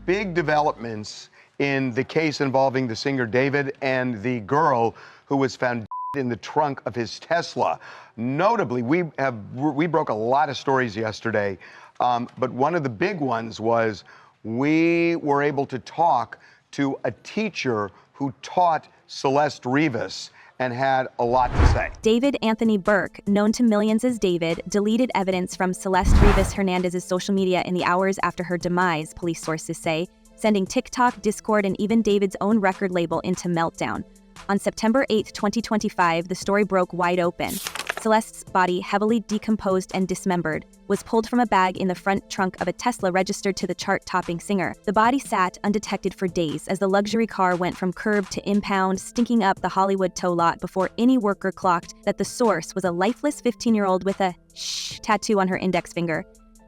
big developments in the case involving the singer David and the girl who was found in the trunk of his Tesla. Notably, we broke a lot of stories yesterday, but one of the big ones was we were able to talk to a teacher who taught Celeste Rivas and had a lot to say. David Anthony Burke, known to millions as David, deleted evidence from Celeste Rivas Hernandez's social media in the hours after her demise, police sources say, sending TikTok, Discord, and even David's own record label into meltdown. On September 8, 2025, the story broke wide open. Celeste's body, heavily decomposed and dismembered, was pulled from a bag in the front trunk of a Tesla registered to the chart-topping singer. The body sat undetected for days as the luxury car went from curb to impound, stinking up the Hollywood tow lot before any worker clocked that the source was a lifeless 15-year-old with a shh tattoo on her index finger.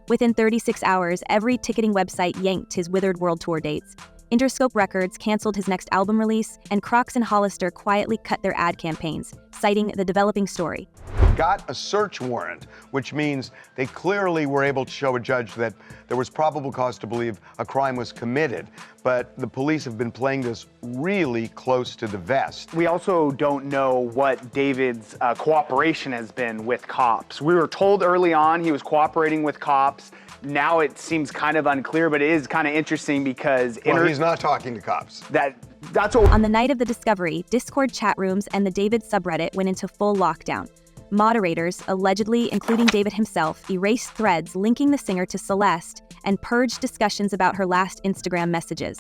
Within 36 hours, every ticketing website yanked his withered world tour dates. Interscope Records canceled his next album release, and Crocs and Hollister quietly cut their ad campaigns, citing the developing story. Got a search warrant, which means they clearly were able to show a judge that there was probable cause to believe a crime was committed. But the police have been playing this really close to the vest. We also don't know what David's cooperation has been with cops. We were told early on he was cooperating with cops. Now it seems kind of unclear, but it is kind of interesting because he's not talking to cops. That's what. On the night of the discovery, Discord chat rooms and the David subreddit went into full lockdown. Moderators, allegedly including David himself, erased threads linking the singer to Celeste and purged discussions about her last Instagram messages.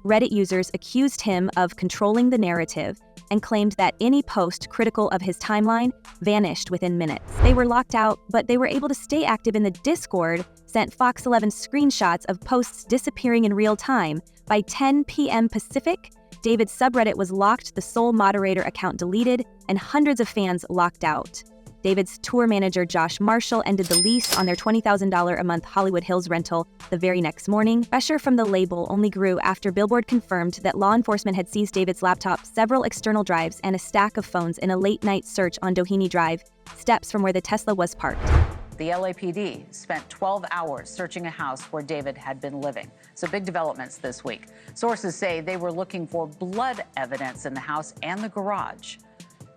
Reddit users accused him of controlling the narrative and claimed that any post critical of his timeline vanished within minutes. They were locked out, but they were able to stay active in the Discord, sent Fox 11 screenshots of posts disappearing in real time. By 10 p.m. Pacific, David's subreddit was locked, the sole moderator account deleted, and hundreds of fans locked out. David's tour manager Josh Marshall ended the lease on their $20,000 a month Hollywood Hills rental the very next morning. Pressure from the label only grew after Billboard confirmed that law enforcement had seized David's laptop, several external drives, and a stack of phones in a late-night search on Doheny Drive, steps from where the Tesla was parked. The LAPD spent 12 hours searching a house where David had been living. So big developments this week. Sources say they were looking for blood evidence in the house and the garage.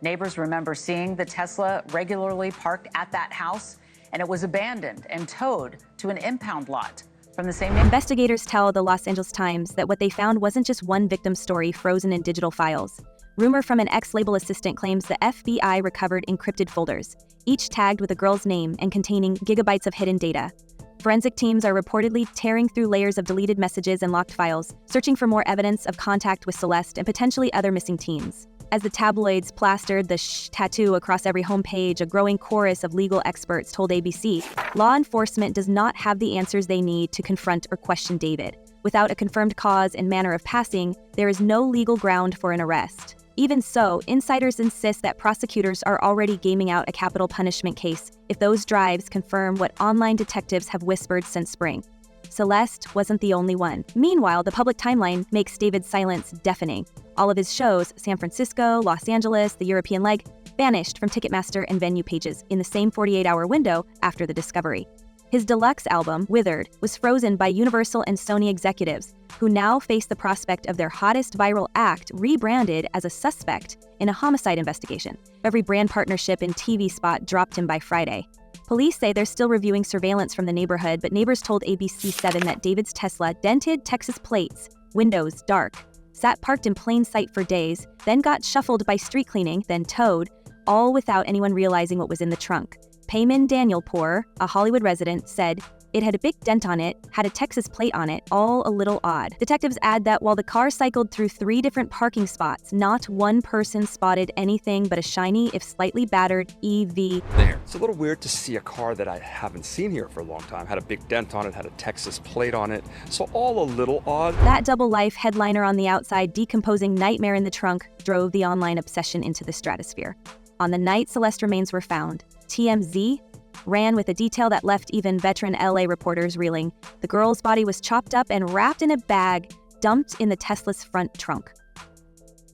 Neighbors remember seeing the Tesla regularly parked at that house, and it was abandoned and towed to an impound lot from the same neighborhood. Investigators tell the Los Angeles Times that what they found wasn't just one victim story frozen in digital files. Rumor from an ex-label assistant claims the FBI recovered encrypted folders, each tagged with a girl's name and containing gigabytes of hidden data. Forensic teams are reportedly tearing through layers of deleted messages and locked files, searching for more evidence of contact with Celeste and potentially other missing teens. As the tabloids plastered the shh tattoo across every homepage, a growing chorus of legal experts told ABC, law enforcement does not have the answers they need to confront or question David. Without a confirmed cause and manner of passing, there is no legal ground for an arrest. Even so, insiders insist that prosecutors are already gaming out a capital punishment case if those drives confirm what online detectives have whispered since spring. Celeste wasn't the only one. Meanwhile, the public timeline makes David's silence deafening. All of his shows, San Francisco, Los Angeles, the European leg, vanished from Ticketmaster and venue pages in the same 48-hour window after the discovery. His deluxe album, Withered, was frozen by Universal and Sony executives, who now face the prospect of their hottest viral act rebranded as a suspect in a homicide investigation. Every brand partnership and TV spot dropped him by Friday. Police say they're still reviewing surveillance from the neighborhood, but neighbors told ABC7 that David's Tesla, dented Texas plates, windows dark, sat parked in plain sight for days, then got shuffled by street cleaning, then towed, all without anyone realizing what was in the trunk. Payman Danielpour, a Hollywood resident, said, "It had a big dent on it, had a Texas plate on it, all a little odd." Detectives add that while the car cycled through 3 different parking spots, not one person spotted anything but a shiny, if slightly battered, EV. There. It's a little weird to see a car that I haven't seen here for a long time. Had a big dent on it, had a Texas plate on it, so all a little odd. That double life headliner on the outside, decomposing nightmare in the trunk, drove the online obsession into the stratosphere. On the night Celeste remains were found, TMZ ran with a detail that left even veteran LA reporters reeling. The girl's body was chopped up and wrapped in a bag, dumped in the Tesla's front trunk.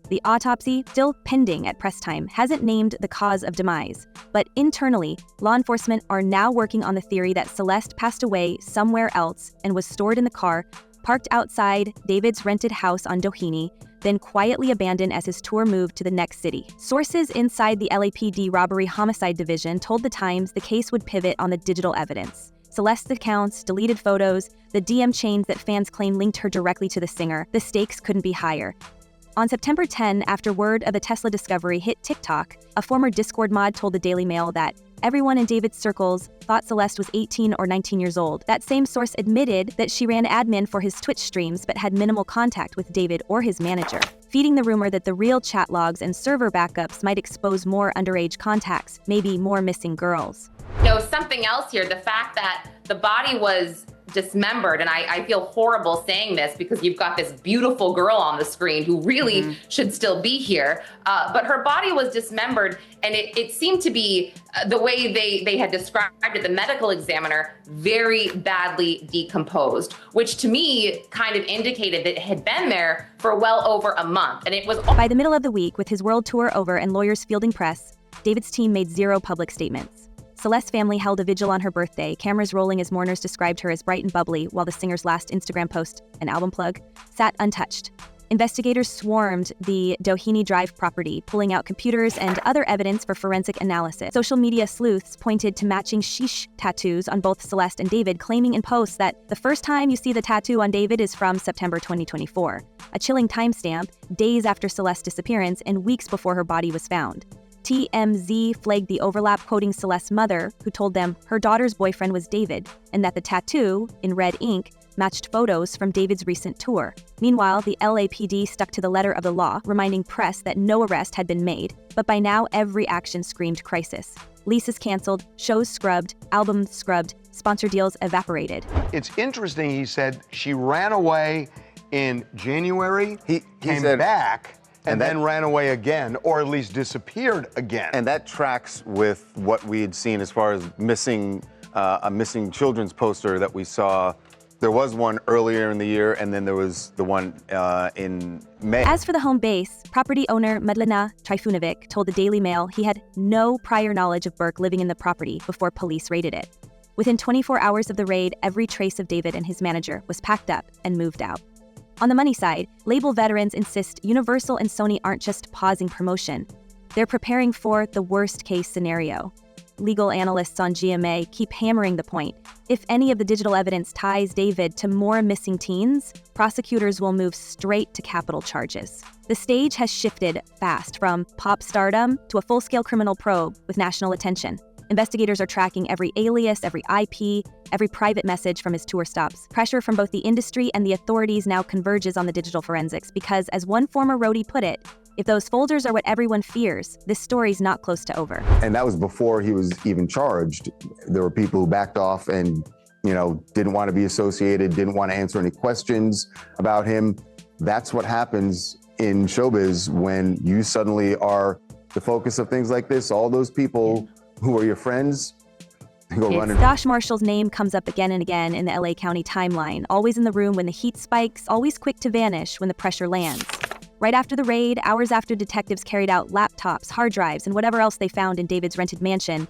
The autopsy, still pending at press time, hasn't named the cause of demise. But internally, law enforcement are now working on the theory that Celeste passed away somewhere else and was stored in the car, parked outside David's rented house on Doheny, then quietly abandoned as his tour moved to the next city. Sources inside the LAPD Robbery Homicide Division told The Times the case would pivot on the digital evidence. Celeste's accounts, deleted photos, the DM chains that fans claim linked her directly to the singer. The stakes couldn't be higher. On September 10, after word of the Tesla discovery hit TikTok, a former Discord mod told the Daily Mail that everyone in David's circles thought Celeste was 18 or 19 years old. That same source admitted that she ran admin for his Twitch streams but had minimal contact with David or his manager, feeding the rumor that the real chat logs and server backups might expose more underage contacts, maybe more missing girls. Something else here, the fact that the body was dismembered, and I feel horrible saying this because you've got this beautiful girl on the screen who really should still be here, but her body was dismembered, and it seemed to be, the way they had described it, the medical examiner, very badly decomposed, which to me kind of indicated that it had been there for well over a month, and it was... By the middle of the week, with his world tour over and lawyers fielding press, David's team made zero public statements. Celeste's family held a vigil on her birthday, cameras rolling as mourners described her as bright and bubbly, while the singer's last Instagram post, an album plug, sat untouched. Investigators swarmed the Doheny Drive property, pulling out computers and other evidence for forensic analysis. Social media sleuths pointed to matching sheesh tattoos on both Celeste and David, claiming in posts that the first time you see the tattoo on David is from September 2024, a chilling timestamp, days after Celeste's disappearance and weeks before her body was found. TMZ flagged the overlap, quoting Celeste's mother, who told them her daughter's boyfriend was David, and that the tattoo, in red ink, matched photos from David's recent tour. Meanwhile, the LAPD stuck to the letter of the law, reminding press that no arrest had been made, but by now every action screamed crisis. Leases canceled, shows scrubbed, albums scrubbed, sponsor deals evaporated. It's interesting, he said she ran away in January, he came said, back, and that, then ran away again, or at least disappeared again. And that tracks with what we had seen as far as missing, a missing children's poster that we saw. There was one earlier in the year, and then there was the one in May. As for the home base, property owner Medlina Trifunovic told the Daily Mail he had no prior knowledge of Burke living in the property before police raided it. Within 24 hours of the raid, every trace of David and his manager was packed up and moved out. On the money side, label veterans insist Universal and Sony aren't just pausing promotion. They're preparing for the worst-case scenario. Legal analysts on GMA keep hammering the point. If any of the digital evidence ties David to more missing teens, prosecutors will move straight to capital charges. The stage has shifted fast from pop stardom to a full-scale criminal probe with national attention. Investigators are tracking every alias, every IP, every private message from his tour stops. Pressure from both the industry and the authorities now converges on the digital forensics because, as one former roadie put it, if those folders are what everyone fears, this story's not close to over. And that was before he was even charged. There were people who backed off and, didn't want to be associated, didn't want to answer any questions about him. That's what happens in showbiz when you suddenly are the focus of things like this. All those people who are your friends, go running. Josh Marshall's name comes up again and again in the LA County timeline, always in the room when the heat spikes, always quick to vanish when the pressure lands. Right after the raid, hours after detectives carried out laptops, hard drives, and whatever else they found in David's rented mansion,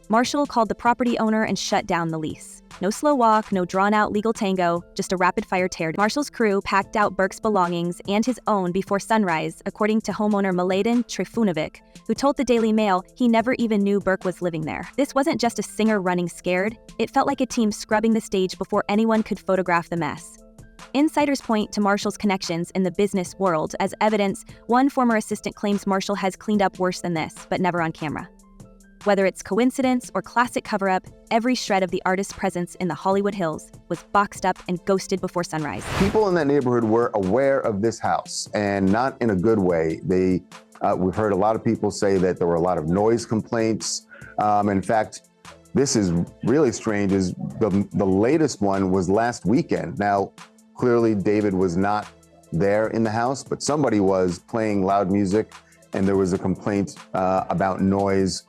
Marshall called the property owner and shut down the lease. No slow walk, no drawn-out legal tango, just a rapid-fire tear. Marshall's crew packed out Burke's belongings and his own before sunrise, according to homeowner Mladen Trifunovic, who told the Daily Mail he never even knew Burke was living there. This wasn't just a singer running scared. It felt like a team scrubbing the stage before anyone could photograph the mess. Insiders point to Marshall's connections in the business world as evidence. One former assistant claims Marshall has cleaned up worse than this, but never on camera. Whether it's coincidence or classic cover-up, every shred of the artist's presence in the Hollywood Hills was boxed up and ghosted before sunrise. People in that neighborhood were aware of this house, and not in a good way. We've heard a lot of people say that there were a lot of noise complaints. In fact, this is really strange, is the latest one was last weekend. Now, clearly David was not there in the house, but somebody was playing loud music, and there was a complaint about noise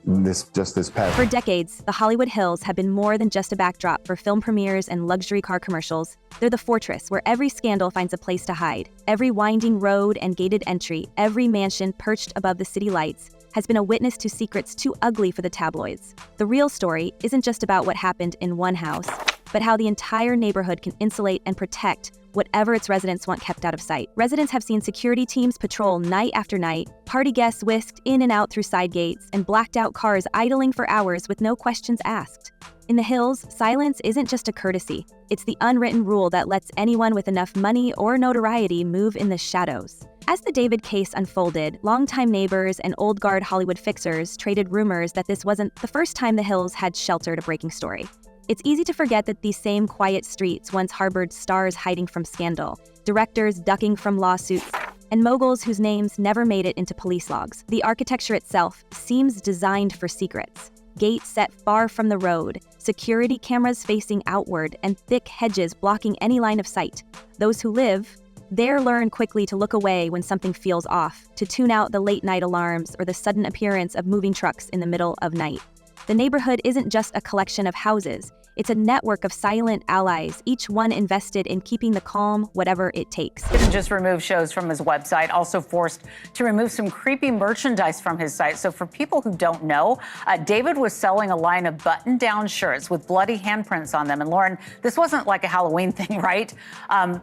this past. For decades, the Hollywood Hills have been more than just a backdrop for film premieres and luxury car commercials. They're the fortress where every scandal finds a place to hide. Every winding road and gated entry, every mansion perched above the city lights, has been a witness to secrets too ugly for the tabloids. The real story isn't just about what happened in one house, but how the entire neighborhood can insulate and protect whatever its residents want kept out of sight. Residents have seen security teams patrol night after night, party guests whisked in and out through side gates, and blacked out cars idling for hours with no questions asked. In the hills, silence isn't just a courtesy. It's the unwritten rule that lets anyone with enough money or notoriety move in the shadows. As the David case unfolded, longtime neighbors and old guard Hollywood fixers traded rumors that this wasn't the first time the hills had sheltered a breaking story. It's easy to forget that these same quiet streets once harbored stars hiding from scandal, directors ducking from lawsuits, and moguls whose names never made it into police logs. The architecture itself seems designed for secrets. Gates set far from the road, security cameras facing outward, and thick hedges blocking any line of sight. Those who live there learn quickly to look away when something feels off, to tune out the late-night alarms or the sudden appearance of moving trucks in the middle of night. The neighborhood isn't just a collection of houses. It's a network of silent allies, each one invested in keeping the calm, whatever it takes. He didn't just remove shows from his website, also forced to remove some creepy merchandise from his site. So for people who don't know, David was selling a line of button-down shirts with bloody handprints on them. And Lauren, this wasn't like a Halloween thing, right?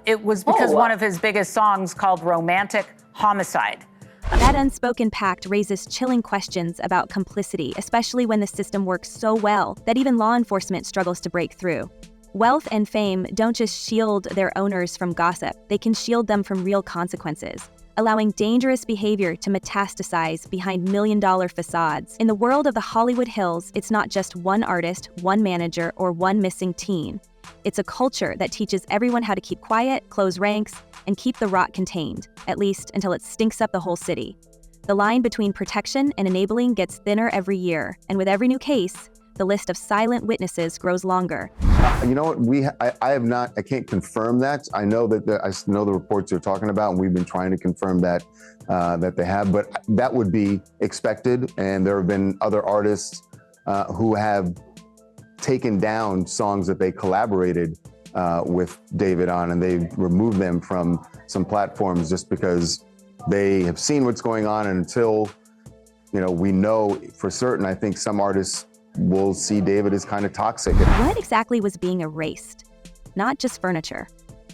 It was because one of his biggest songs called Romantic Homicide. That unspoken pact raises chilling questions about complicity, especially when the system works so well that even law enforcement struggles to break through. Wealth and fame don't just shield their owners from gossip, they can shield them from real consequences, allowing dangerous behavior to metastasize behind million-dollar facades. In the world of the Hollywood Hills, it's not just one artist, one manager, or one missing teen. It's a culture that teaches everyone how to keep quiet, close ranks, and keep the rot contained, at least until it stinks up the whole city. The line between protection and enabling gets thinner every year, and with every new case, the list of silent witnesses grows longer. You know what? I can't confirm that. I know that I know the reports you're talking about, and we've been trying to confirm that that they have. But that would be expected, and there have been other artists who have taken down songs that they collaborated with David on, and they've removed them from some platforms just because they have seen what's going on. And until we know for certain, I think some artists will see David as kind of toxic. What exactly was being erased? Not just furniture.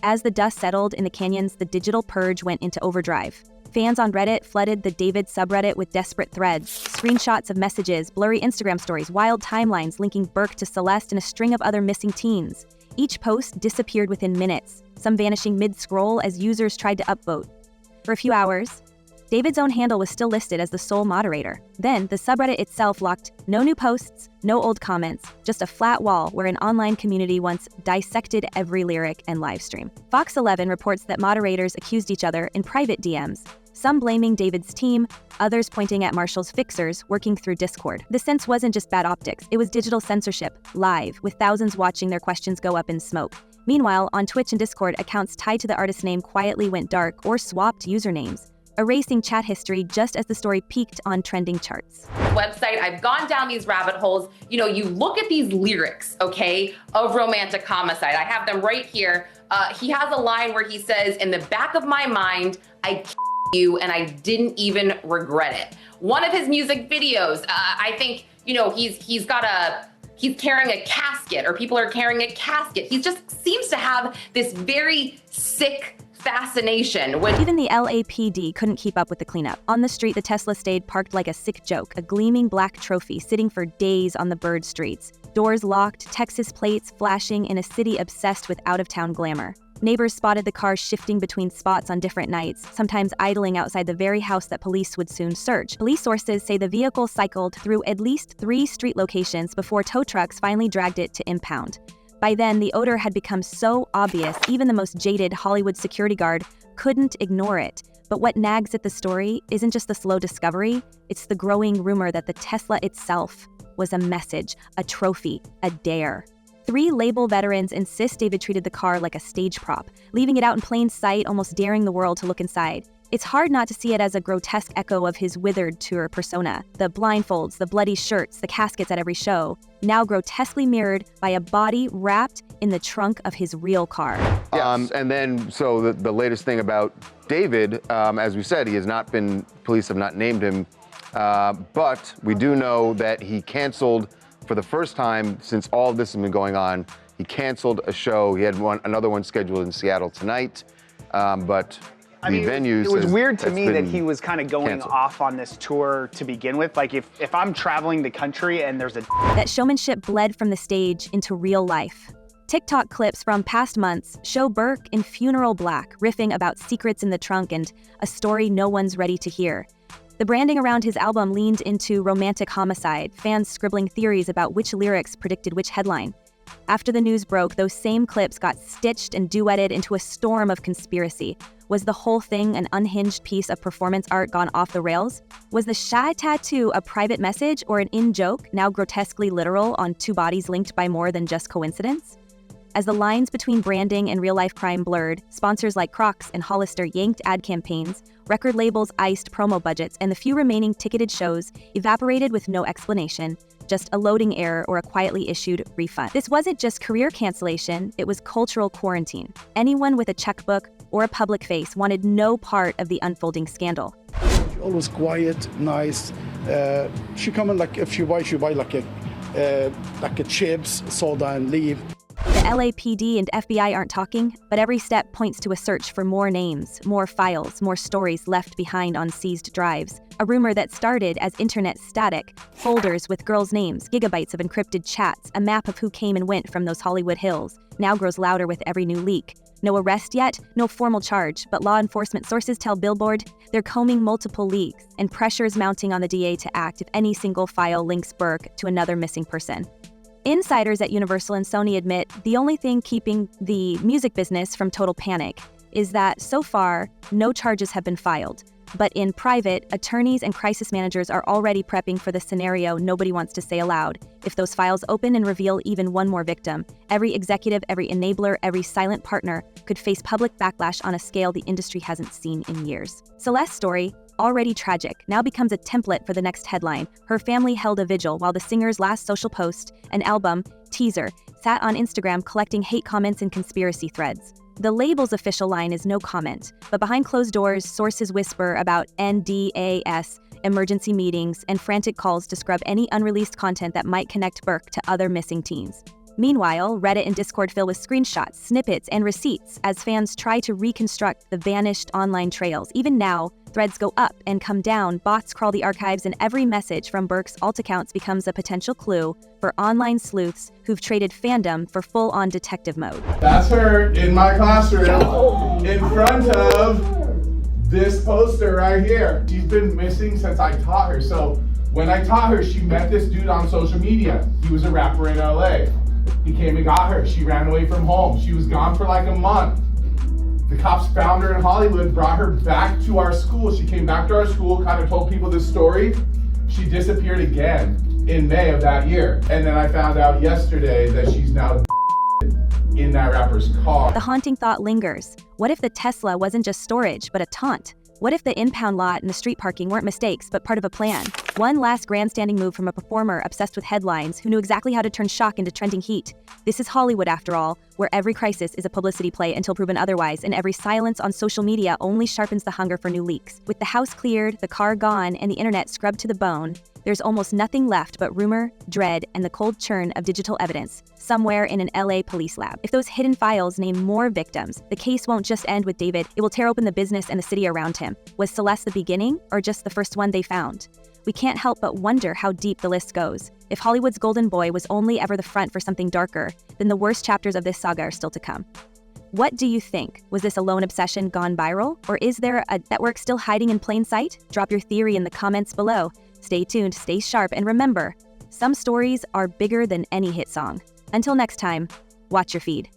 As the dust settled in the canyons, the digital purge went into overdrive. Fans on Reddit flooded the David subreddit with desperate threads, screenshots of messages, blurry Instagram stories, wild timelines linking Burke to Celeste and a string of other missing teens. Each post disappeared within minutes, some vanishing mid-scroll as users tried to upvote. For a few hours, David's own handle was still listed as the sole moderator. Then, the subreddit itself locked no new posts, no old comments, just a flat wall where an online community once dissected every lyric and livestream. Fox 11 reports that moderators accused each other in private DMs, some blaming David's team, others pointing at Marshall's fixers working through Discord. The sense wasn't just bad optics, it was digital censorship, live, with thousands watching their questions go up in smoke. Meanwhile, on Twitch and Discord, accounts tied to the artist's name quietly went dark or swapped usernames, erasing chat history just as the story peaked on trending charts. Website, I've gone down these rabbit holes. You look at these lyrics, okay, of Romantic Homicide. I have them right here. He has a line where he says, "In the back of my mind, I you and I didn't even regret it." One of his music videos, I think, he's carrying a casket, or people are carrying a casket. He just seems to have this very sick fascination. Even the LAPD couldn't keep up with the cleanup. On the street, the Tesla stayed parked like a sick joke, a gleaming black trophy sitting for days on the bird streets. Doors locked, Texas plates flashing in a city obsessed with out-of-town glamour. Neighbors spotted the car shifting between spots on different nights, sometimes idling outside the very house that police would soon search. Police sources say the vehicle cycled through at least 3 street locations before tow trucks finally dragged it to impound. By then, the odor had become so obvious, even the most jaded Hollywood security guard couldn't ignore it. But what nags at the story isn't just the slow discovery, it's the growing rumor that the Tesla itself was a message, a trophy, a dare. 3 label veterans insist David treated the car like a stage prop, leaving it out in plain sight, almost daring the world to look inside. It's hard not to see it as a grotesque echo of his withered tour persona. The blindfolds, the bloody shirts, the caskets at every show, now grotesquely mirrored by a body wrapped in the trunk of his real car. Yes. And then, so the latest thing about David, as we said, police have not named him, but we do know that he canceled, for the first time since all of this has been going on, He canceled a show. He had another one scheduled in Seattle tonight, but the venues. It was weird to me that been he was kind of going canceled. off on this tour to begin with. Like if I'm traveling the country and there's a That showmanship bled from the stage into real life. TikTok clips from past months show Burke in funeral black, riffing about secrets in the trunk and a story no one's ready to hear. The branding around his album leaned into romantic homicide, fans scribbling theories about which lyrics predicted which headline. After the news broke, those same clips got stitched and duetted into a storm of conspiracy. Was the whole thing an unhinged piece of performance art gone off the rails? Was the shy tattoo a private message or an in-joke, now grotesquely literal, on two bodies linked by more than just coincidence? As the lines between branding and real-life crime blurred, sponsors like Crocs and Hollister yanked ad campaigns, record labels iced promo budgets, and the few remaining ticketed shows evaporated with no explanation, just a loading error or a quietly issued refund. This wasn't just career cancellation, it was cultural quarantine. Anyone with a checkbook or a public face wanted no part of the unfolding scandal. Always quiet, nice. She come in like if she buy like a chips, soda, and leave. The LAPD and FBI aren't talking, but every step points to a search for more names, more files, more stories left behind on seized drives. A rumor that started as internet static, folders with girls' names, gigabytes of encrypted chats, a map of who came and went from those Hollywood hills, now grows louder with every new leak. No arrest yet, no formal charge, but law enforcement sources tell Billboard they're combing multiple leaks, and pressure's mounting on the DA to act if any single file links Burke to another missing person. Insiders at Universal and Sony admit the only thing keeping the music business from total panic is that, so far, no charges have been filed. But in private, attorneys and crisis managers are already prepping for the scenario nobody wants to say aloud. If those files open and reveal even one more victim, every executive, every enabler, every silent partner could face public backlash on a scale the industry hasn't seen in years. Celeste's story, already tragic, now becomes a template for the next headline. Her family held a vigil while the singer's last social post, an album teaser, sat on Instagram collecting hate comments and conspiracy threads. The label's official line is no comment, but behind closed doors, sources whisper about NDAS, emergency meetings, and frantic calls to scrub any unreleased content that might connect Burke to other missing teens. Meanwhile, Reddit and Discord fill with screenshots, snippets, and receipts as fans try to reconstruct the vanished online trails. Even now, threads go up and come down, bots crawl the archives, and every message from Burke's alt accounts becomes a potential clue for online sleuths who've traded fandom for full-on detective mode. That's her in my classroom in front of this poster right here. She's been missing since I taught her. So when I taught her, she met this dude on social media. He was a rapper in LA. He came and got her. She ran away from home. She was gone for like a month. The cops found her in Hollywood, brought her back to our school. She came back to our school, kind of told people this story. She disappeared again in May of that year. And then I found out yesterday that she's now in that rapper's car. The haunting thought lingers. What if the Tesla wasn't just storage, but a taunt? What if the impound lot and the street parking weren't mistakes, but part of a plan? One last grandstanding move from a performer obsessed with headlines who knew exactly how to turn shock into trending heat. This is Hollywood, after all, where every crisis is a publicity play until proven otherwise, and every silence on social media only sharpens the hunger for new leaks. With the house cleared, the car gone, and the internet scrubbed to the bone, there's almost nothing left but rumor, dread, and the cold churn of digital evidence, somewhere in an LA police lab. If those hidden files name more victims, the case won't just end with David, it will tear open the business and the city around him. Was Celeste the beginning, or just the first one they found? We can't help but wonder how deep the list goes. If Hollywood's golden boy was only ever the front for something darker, then the worst chapters of this saga are still to come. What do you think? Was this a lone obsession gone viral? Or is there a network still hiding in plain sight? Drop your theory in the comments below. Stay tuned, stay sharp, and remember, some stories are bigger than any hit song. Until next time, watch your feed.